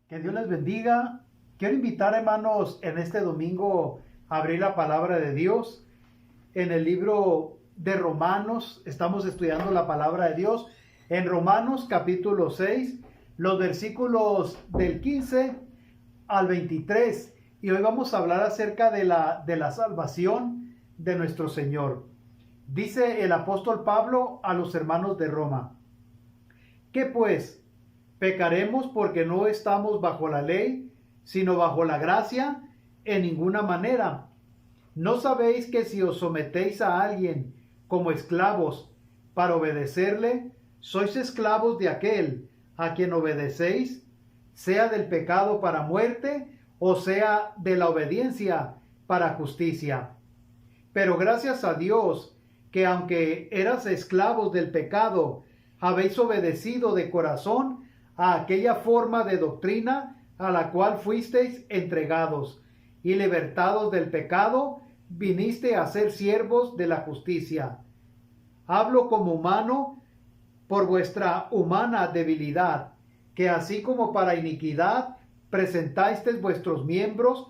Que Dios les bendiga. Quiero invitar, hermanos, en este domingo a abrir la palabra de Dios. En el libro de Romanos, estamos estudiando la palabra de Dios. En Romanos capítulo 6, los versículos del 15 al 23. Y hoy vamos a hablar acerca de la salvación de nuestro Señor. Dice el apóstol Pablo a los hermanos de Roma: ¿Qué pues? ¿Pecaremos porque no estamos bajo la ley, sino bajo la gracia? En ninguna manera. ¿No sabéis que si os sometéis a alguien como esclavos para obedecerle, sois esclavos de aquel a quien obedecéis, sea del pecado para muerte o sea de la obediencia para justicia? Pero gracias a Dios que aunque eras esclavos del pecado, habéis obedecido de corazón a aquella forma de doctrina a la cual fuisteis entregados, y libertados del pecado, viniste a ser siervos de la justicia. Hablo como humano por vuestra humana debilidad, que así como para iniquidad presentasteis vuestros miembros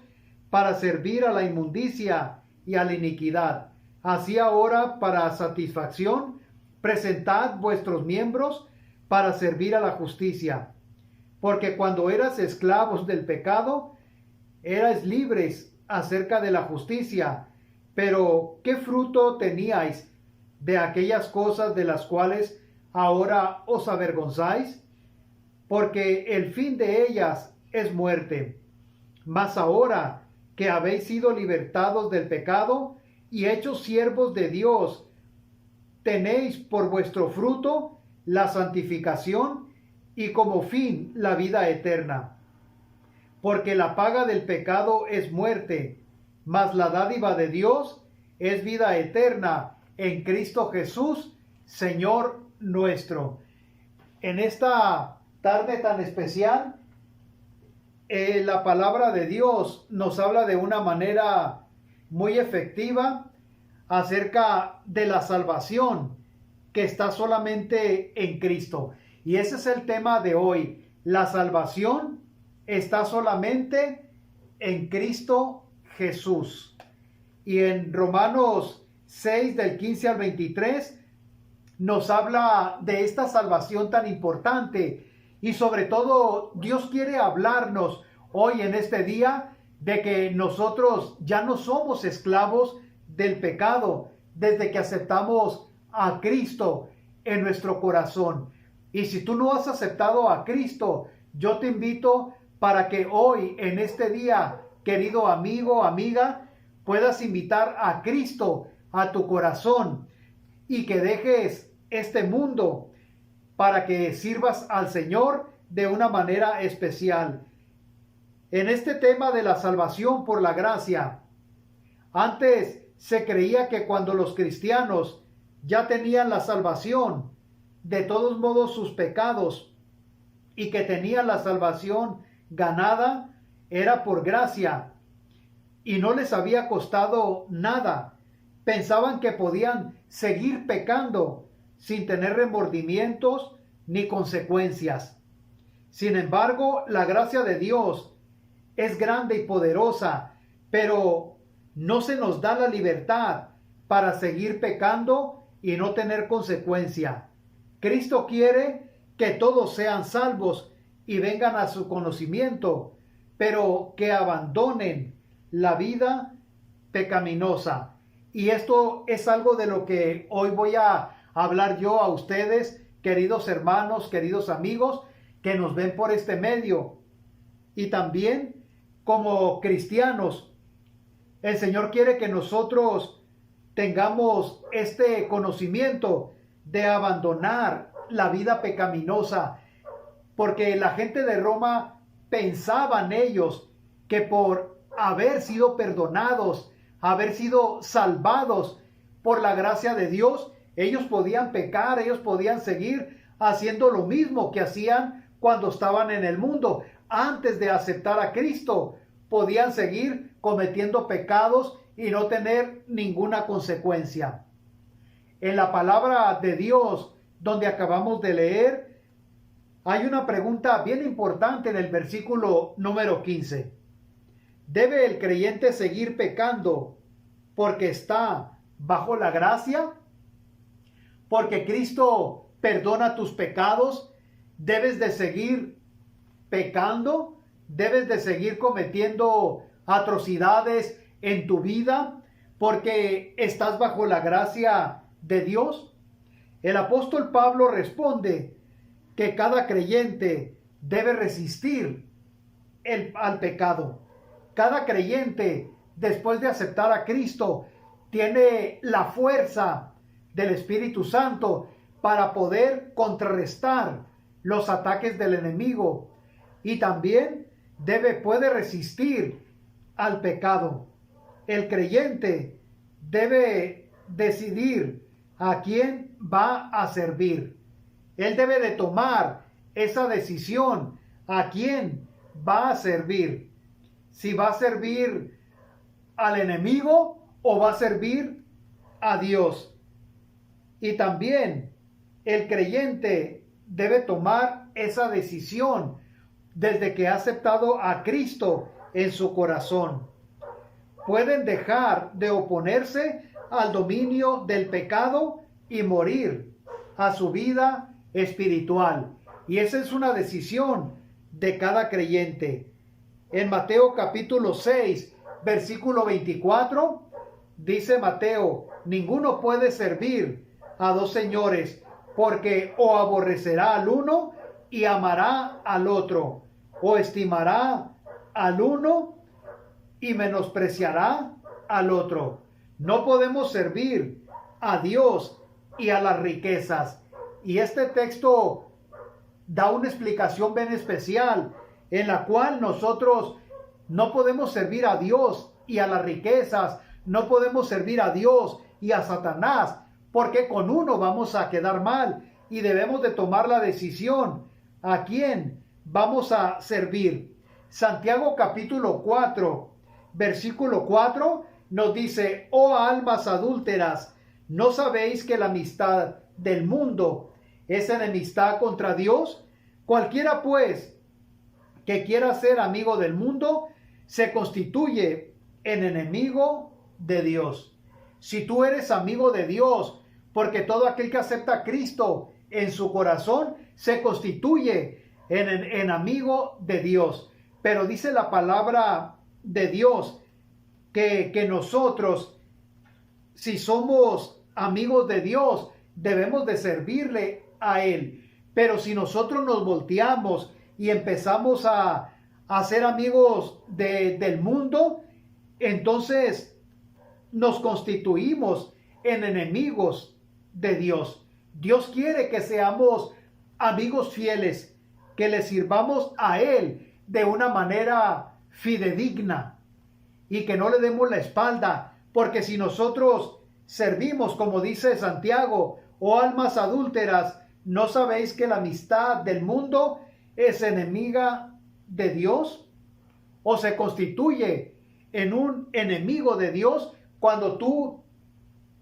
para servir a la inmundicia y a la iniquidad, así ahora para satisfacción presentad vuestros miembros para servir a la justicia. Porque cuando eras esclavos del pecado, erais libres acerca de la justicia. Pero ¿qué fruto teníais de aquellas cosas de las cuales ahora os avergonzáis? Porque el fin de ellas es muerte. Mas ahora que habéis sido libertados del pecado y hechos siervos de Dios, tenéis por vuestro fruto la santificación y como fin la vida eterna. Porque la paga del pecado es muerte, mas la dádiva de Dios es vida eterna en Cristo Jesús, Señor nuestro. En esta tarde tan especial, la palabra de Dios nos habla de una manera muy efectiva acerca de la salvación que está solamente en Cristo. Y ese es el tema de hoy. La salvación está solamente en Cristo Jesús. Y en Romanos 6 del 15 al 23 nos habla de esta salvación tan importante. Y sobre todo Dios quiere hablarnos hoy en este día de que nosotros ya no somos esclavos del pecado desde que aceptamos a Cristo en nuestro corazón. Y si tú no has aceptado a Cristo, yo te invito para que hoy, en este día, querido amigo, amiga, puedas invitar a Cristo a tu corazón y que dejes este mundo para que sirvas al Señor de una manera especial. En este tema de la salvación por la gracia, antes se creía que cuando los cristianos ya tenían la salvación, de todos modos sus pecados, y que tenían la salvación ganada, era por gracia, y no les había costado nada. Pensaban que podían seguir pecando sin tener remordimientos ni consecuencias. Sin embargo, la gracia de Dios es grande y poderosa, pero no se nos da la libertad para seguir pecando y no tener consecuencia. Cristo quiere que todos sean salvos y vengan a su conocimiento, pero que abandonen la vida pecaminosa. Y esto es algo de lo que hoy voy a hablar yo a ustedes, queridos hermanos, queridos amigos, que nos ven por este medio. Y también como cristianos, el Señor quiere que nosotros tengamos este conocimiento de abandonar la vida pecaminosa, porque la gente de Roma pensaban ellos que por haber sido perdonados, haber sido salvados por la gracia de Dios, ellos podían pecar, ellos podían seguir haciendo lo mismo que hacían cuando estaban en el mundo. Antes de aceptar a Cristo, podían seguir cometiendo pecados y no tener ninguna consecuencia. En la palabra de Dios, donde acabamos de leer, hay una pregunta bien importante en el versículo número 15. ¿Debe el creyente seguir pecando porque está bajo la gracia? Porque Cristo perdona tus pecados, ¿debes de seguir pecando? ¿Debes de seguir cometiendo atrocidades en tu vida porque estás bajo la gracia de Dios? El apóstol Pablo responde que cada creyente debe resistir al pecado. Cada creyente, después de aceptar a Cristo, tiene la fuerza del Espíritu Santo para poder contrarrestar los ataques del enemigo, y también puede resistir al pecado. El creyente debe decidir a quién va a servir. Él debe de tomar esa decisión a quién va a servir. Si va a servir al enemigo o va a servir a Dios. Y también el creyente debe tomar esa decisión desde que ha aceptado a Cristo en su corazón. Pueden dejar de oponerse al dominio del pecado y morir a su vida espiritual. Y esa es una decisión de cada creyente. En Mateo capítulo 6, versículo 24, dice Mateo: ninguno puede servir a dos señores, porque o aborrecerá al uno y amará al otro, o estimará al uno y menospreciará al otro. No podemos servir a Dios y a las riquezas. Y este texto da una explicación bien especial, en la cual nosotros no podemos servir a Dios y a las riquezas, no podemos servir a Dios y a Satanás, porque con uno vamos a quedar mal y debemos de tomar la decisión a quién vamos a servir. Santiago capítulo 4, versículo 4 nos dice: oh almas adúlteras, ¿no sabéis que la amistad del mundo es enemistad contra Dios? Cualquiera pues que quiera ser amigo del mundo se constituye en enemigo de Dios. Si tú eres amigo de Dios, porque todo aquel que acepta a Cristo en su corazón se constituye en amigo de Dios. Pero dice la palabra de Dios que nosotros, si somos amigos de Dios, debemos de servirle a Él. Pero si nosotros nos volteamos y empezamos a ser amigos del mundo, entonces nos constituimos en enemigos de Dios. Dios quiere que seamos amigos fieles, que le sirvamos a Él de una manera fidedigna y que no le demos la espalda, porque si nosotros servimos, como dice Santiago: oh almas adúlteras, ¿no sabéis que la amistad del mundo es enemiga de Dios? ¿O se constituye en un enemigo de Dios cuando tú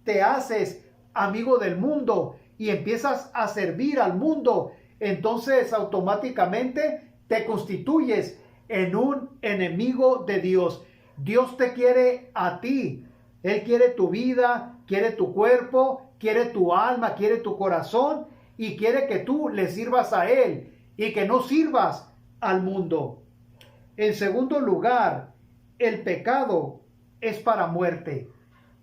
te haces amigo del mundo y empiezas a servir al mundo? Entonces automáticamente te constituyes en un enemigo de Dios. Dios te quiere a ti. Él quiere tu vida, quiere tu cuerpo, quiere tu alma, quiere tu corazón, y quiere que tú le sirvas a Él y que no sirvas al mundo. En segundo lugar, el pecado es para muerte.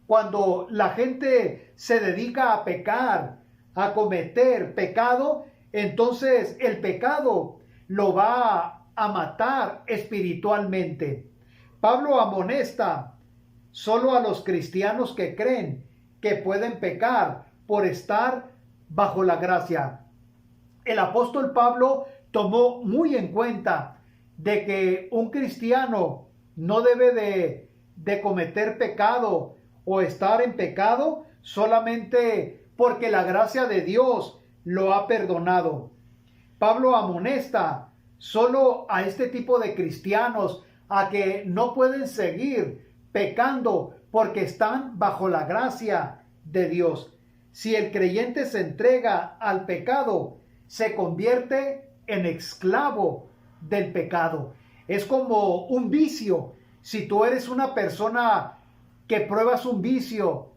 Cuando la gente se dedica a pecar, a cometer pecado, entonces el pecado lo va a matar espiritualmente. Pablo amonesta solo a los cristianos que creen que pueden pecar por estar bajo la gracia. El apóstol Pablo tomó muy en cuenta de que un cristiano no debe de cometer pecado o estar en pecado solamente porque la gracia de Dios lo ha perdonado. Pablo amonesta solo a este tipo de cristianos a que no pueden seguir pecando porque están bajo la gracia de Dios. Si el creyente se entrega al pecado, se convierte en esclavo del pecado. Es como un vicio. Si tú eres una persona que pruebas un vicio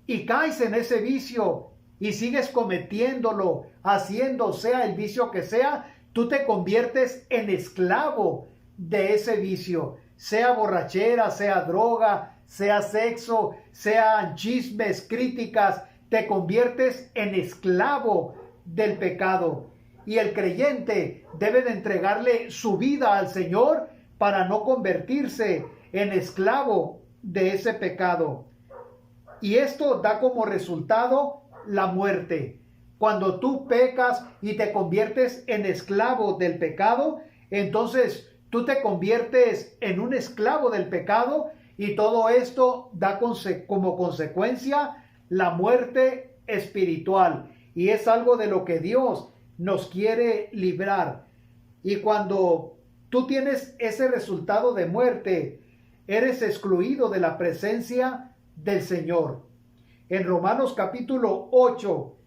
y caes en ese vicio y sigues cometiéndolo, haciendo sea el vicio que sea, tú te conviertes en esclavo de ese vicio, sea borrachera, sea droga, sea sexo, sean chismes, críticas, te conviertes en esclavo del pecado. Y el creyente debe de entregarle su vida al Señor para no convertirse en esclavo de ese pecado. Y esto da como resultado la muerte. Cuando tú pecas y te conviertes en esclavo del pecado, entonces tú te conviertes en un esclavo del pecado y todo esto da como consecuencia la muerte espiritual. Y es algo de lo que Dios nos quiere librar. Y cuando tú tienes ese resultado de muerte, eres excluido de la presencia del Señor. En Romanos capítulo 8,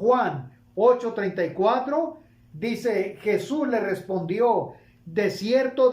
Juan 8:34, dice, Jesús le respondió, de cierto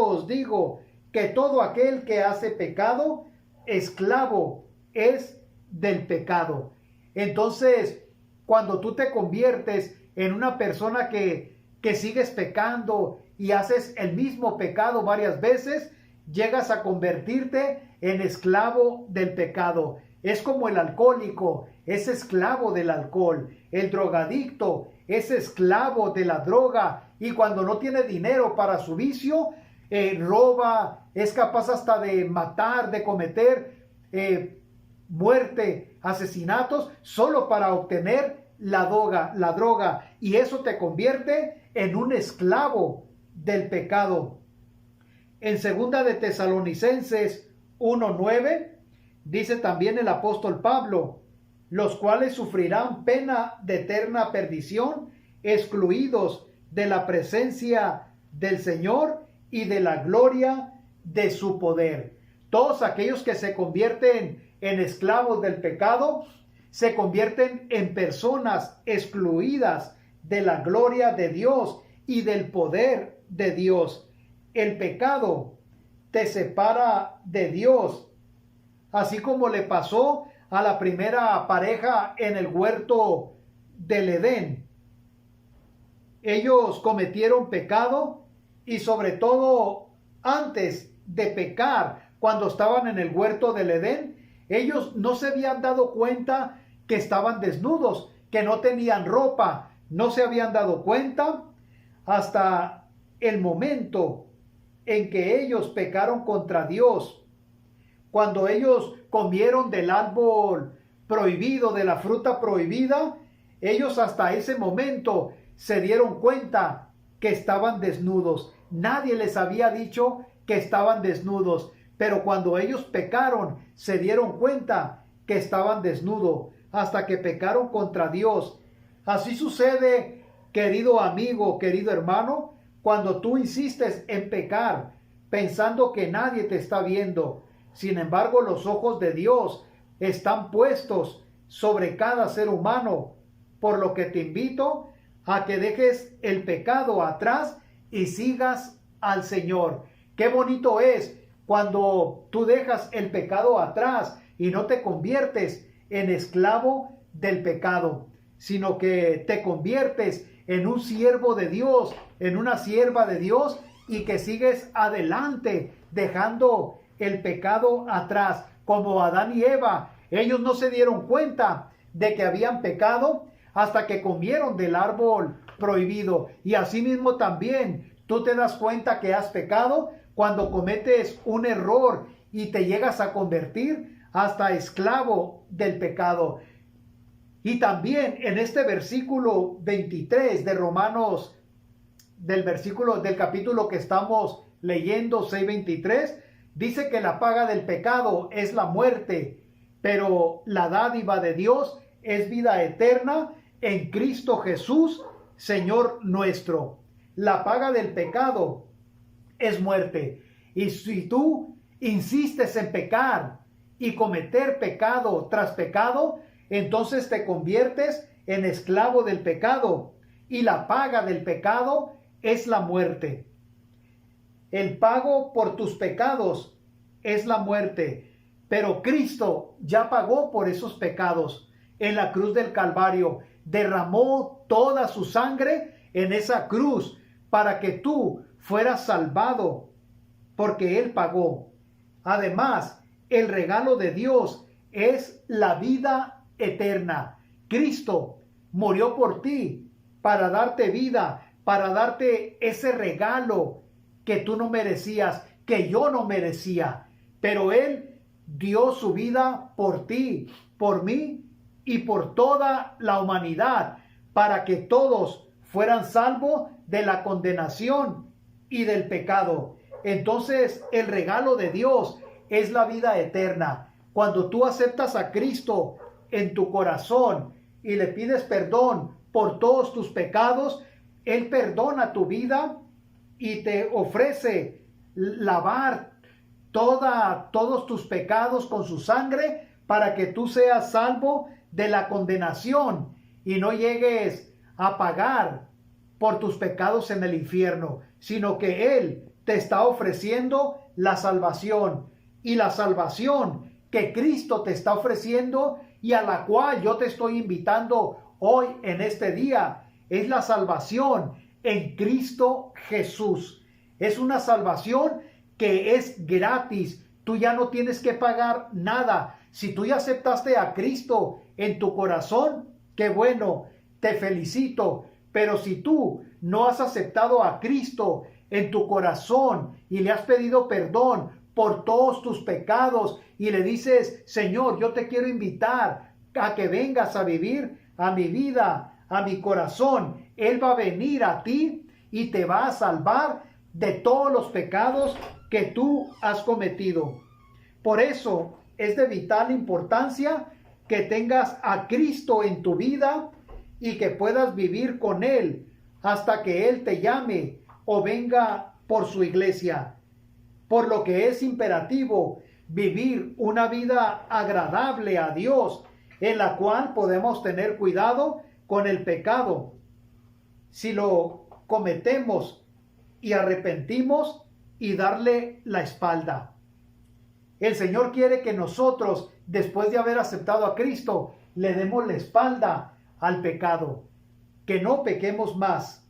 os digo, que todo aquel que hace pecado, esclavo es del pecado. Entonces, cuando tú te conviertes en una persona que sigues pecando y haces el mismo pecado varias veces, llegas a convertirte en esclavo del pecado. Es como el alcohólico, es esclavo del alcohol. El drogadicto es esclavo de la droga. Y cuando no tiene dinero para su vicio, roba, es capaz hasta de matar, de cometer muerte, asesinatos, solo para obtener la droga. Y eso te convierte en un esclavo del pecado. En segunda de Tesalonicenses 1:9 dice también el apóstol Pablo, los cuales sufrirán pena de eterna perdición, excluidos de la presencia del Señor y de la gloria de su poder. Todos aquellos que se convierten en esclavos del pecado, se convierten en personas excluidas de la gloria de Dios y del poder de Dios. El pecado te separa de Dios, así como le pasó a la primera pareja en el huerto del Edén. Ellos cometieron pecado y sobre todo antes de pecar, cuando estaban en el huerto del Edén, ellos no se habían dado cuenta que estaban desnudos, que no tenían ropa, no se habían dado cuenta hasta el momento en que ellos pecaron contra Dios. Cuando ellos comieron del árbol prohibido, de la fruta prohibida, ellos hasta ese momento se dieron cuenta que estaban desnudos. Nadie les había dicho que estaban desnudos, pero cuando ellos pecaron, se dieron cuenta que estaban desnudos, hasta que pecaron contra Dios. Así sucede, querido amigo, querido hermano, cuando tú insistes en pecar, pensando que nadie te está viendo. Sin embargo, los ojos de Dios están puestos sobre cada ser humano, por lo que te invito a que dejes el pecado atrás y sigas al Señor. Qué bonito es cuando tú dejas el pecado atrás y no te conviertes en esclavo del pecado, sino que te conviertes en un siervo de Dios, en una sierva de Dios, y que sigues adelante dejando el pecado atrás, como Adán y Eva. Ellos no se dieron cuenta de que habían pecado hasta que comieron del árbol prohibido. Y asimismo también tú te das cuenta que has pecado cuando cometes un error y te llegas a convertir hasta esclavo del pecado. Y también en este versículo 23 de Romanos, del capítulo que estamos leyendo, 6:23, dice que la paga del pecado es la muerte, pero la dádiva de Dios es vida eterna en Cristo Jesús, Señor nuestro. La paga del pecado es muerte. Y si tú insistes en pecar y cometer pecado tras pecado, entonces te conviertes en esclavo del pecado. y la paga del pecado es la muerte. El pago por tus pecados es la muerte, pero Cristo ya pagó por esos pecados en la cruz del Calvario. Derramó toda su sangre en esa cruz para que tú fueras salvado, porque Él pagó. Además, el regalo de Dios es la vida eterna. Cristo murió por ti para darte vida, para darte ese regalo que tú no merecías, que yo no merecía. Pero Él dio su vida por ti, por mí y por toda la humanidad, para que todos fueran salvos de la condenación y del pecado. Entonces, el regalo de Dios es la vida eterna. Cuando tú aceptas a Cristo en tu corazón y le pides perdón por todos tus pecados, Él perdona tu vida y te ofrece lavar todos tus pecados con su sangre para que tú seas salvo de la condenación y no llegues a pagar por tus pecados en el infierno, sino que Él te está ofreciendo la salvación, y la salvación que Cristo te está ofreciendo y a la cual yo te estoy invitando hoy en este día es la salvación en Cristo Jesús. Es una salvación que es gratis. Tú ya no tienes que pagar nada. Si tú ya aceptaste a Cristo en tu corazón, qué bueno, te felicito. Pero si tú no has aceptado a Cristo en tu corazón y le has pedido perdón por todos tus pecados y le dices, Señor, yo te quiero invitar a que vengas a vivir a mi vida, a mi corazón, Él va a venir a ti y te va a salvar de todos los pecados que tú has cometido. Por eso es de vital importancia que tengas a Cristo en tu vida y que puedas vivir con Él hasta que Él te llame o venga por su iglesia. Por lo que es imperativo vivir una vida agradable a Dios, en la cual podemos tener cuidado con el pecado. Si lo cometemos y arrepentimos y darle la espalda. El Señor quiere que nosotros, después de haber aceptado a Cristo, le demos la espalda al pecado, que no pequemos más.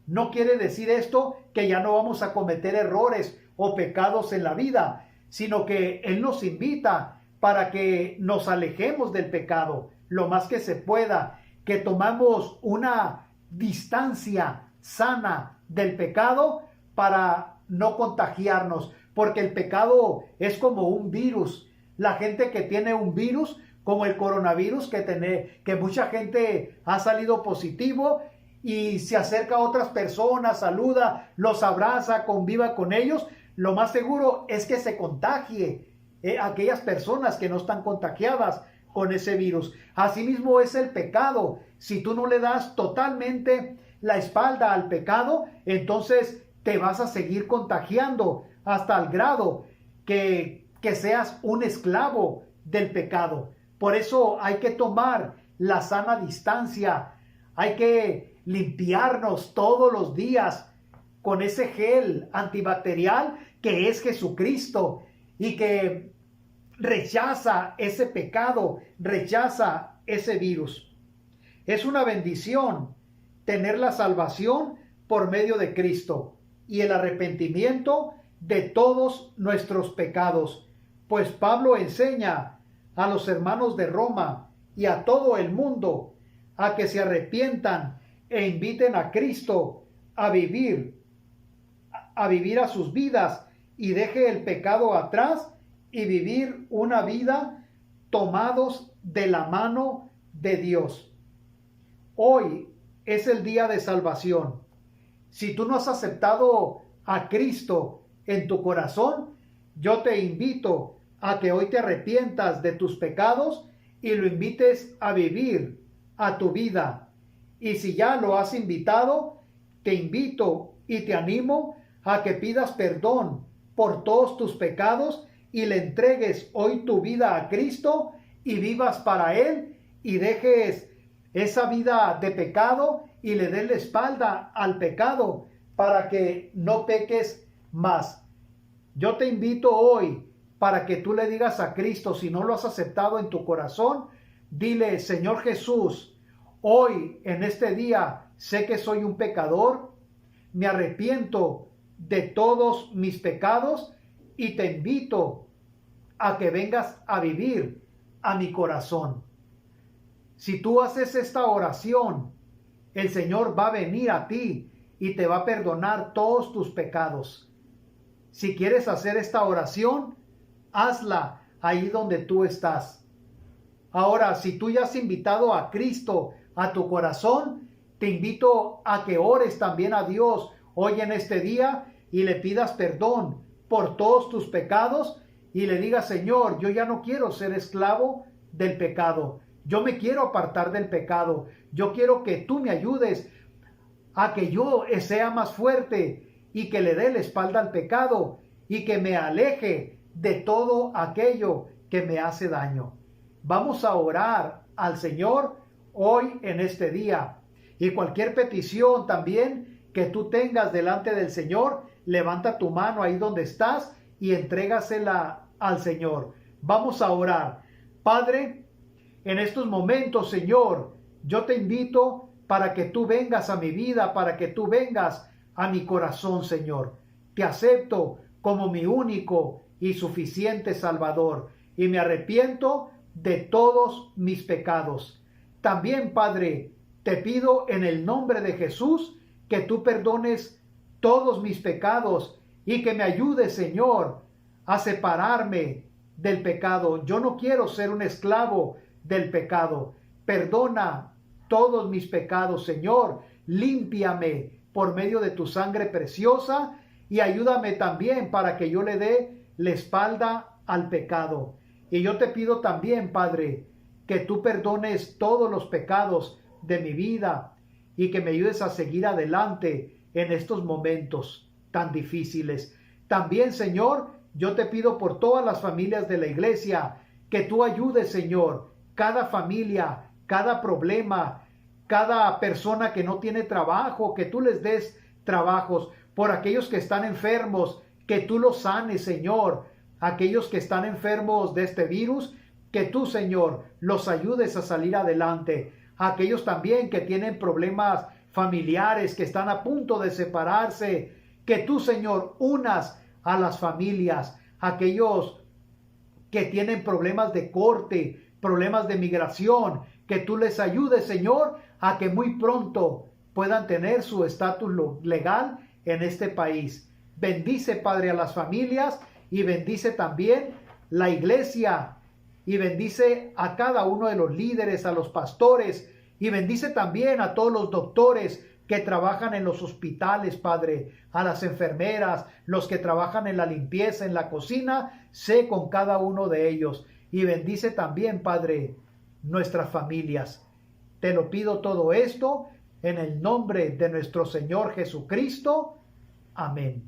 No quiere decir esto que ya no vamos a cometer errores o pecados en la vida, sino que Él nos invita para que nos alejemos del pecado lo más que se pueda, que tomamos una distancia sana del pecado para no contagiarnos, porque el pecado es como un virus. La gente que tiene un virus, como el coronavirus, que mucha gente ha salido positivo y se acerca a otras personas, saluda, los abraza, conviva con ellos, lo más seguro es que se contagie aquellas personas que no están contagiadas con ese virus. Asimismo es el pecado. Si tú no le das totalmente la espalda al pecado, entonces te vas a seguir contagiando hasta el grado que seas un esclavo del pecado. Por eso hay que tomar la sana distancia. Hay que limpiarnos todos los días con ese gel antibacterial que es Jesucristo y que rechaza ese pecado, rechaza ese virus. Es una bendición tener la salvación por medio de Cristo y el arrepentimiento de todos nuestros pecados. Pues Pablo enseña a los hermanos de Roma y a todo el mundo a que se arrepientan e inviten a Cristo a vivir a sus vidas y deje el pecado atrás y vivir una vida tomados de la mano de Dios. Hoy es el día de salvación. Si tú no has aceptado a Cristo en tu corazón, yo te invito a que hoy te arrepientas de tus pecados y lo invites a vivir a tu vida. Y si ya lo has invitado, te invito y te animo a que pidas perdón por todos tus pecados y le entregues hoy tu vida a Cristo y vivas para Él y dejes esa vida de pecado y le des la espalda al pecado para que no peques más. Yo te invito hoy para que tú le digas a Cristo, si no lo has aceptado en tu corazón, dile: Señor Jesús, hoy en este día sé que soy un pecador, me arrepiento de todos mis pecados y te invito a que vengas a vivir a mi corazón. Si tú haces esta oración, el Señor va a venir a ti y te va a perdonar todos tus pecados. Si quieres hacer esta oración, hazla ahí donde tú estás. Ahora, si tú ya has invitado a Cristo a tu corazón, te invito a que ores también a Dios hoy en este día y le pidas perdón por todos tus pecados y le digas: Señor, yo ya no quiero ser esclavo del pecado. Yo me quiero apartar del pecado. Yo quiero que tú me ayudes a que yo sea más fuerte y que le dé la espalda al pecado y que me aleje de todo aquello que me hace daño. Vamos a orar al Señor hoy en este día. Y cualquier petición también que tú tengas delante del Señor, levanta tu mano ahí donde estás y entrégasela al Señor. Vamos a orar. Padre, en estos momentos, Señor, yo te invito para que tú vengas a mi vida, para que tú vengas a mi corazón, Señor. Te acepto como mi único y suficiente Salvador y me arrepiento de todos mis pecados. También, Padre, te pido en el nombre de Jesús que tú perdones todos mis pecados y que me ayudes, Señor, a separarme del pecado. Yo no quiero ser un esclavo del pecado. Perdona todos mis pecados, Señor. Límpiame por medio de tu sangre preciosa y ayúdame también para que yo le dé la espalda al pecado. Y yo te pido también, Padre, que tú perdones todos los pecados de mi vida y que me ayudes a seguir adelante en estos momentos tan difíciles. También, Señor, yo te pido por todas las familias de la iglesia que tú ayudes, Señor, cada familia, cada problema, cada persona que no tiene trabajo, que tú les des trabajos, por aquellos que están enfermos, que tú los sanes, Señor, aquellos que están enfermos de este virus, que tú, Señor, los ayudes a salir adelante, aquellos también que tienen problemas familiares, que están a punto de separarse, que tú, Señor, unas a las familias, aquellos que tienen problemas de corte, problemas de migración, que tú les ayudes, Señor, a que muy pronto puedan tener su estatus legal en este país. Bendice, Padre, a las familias y bendice también la iglesia y bendice a cada uno de los líderes, a los pastores y bendice también a todos los doctores que trabajan en los hospitales, Padre, a las enfermeras, los que trabajan en la limpieza, en la cocina, sé con cada uno de ellos. Y bendice también, Padre, nuestras familias. Te lo pido todo esto en el nombre de nuestro Señor Jesucristo. Amén.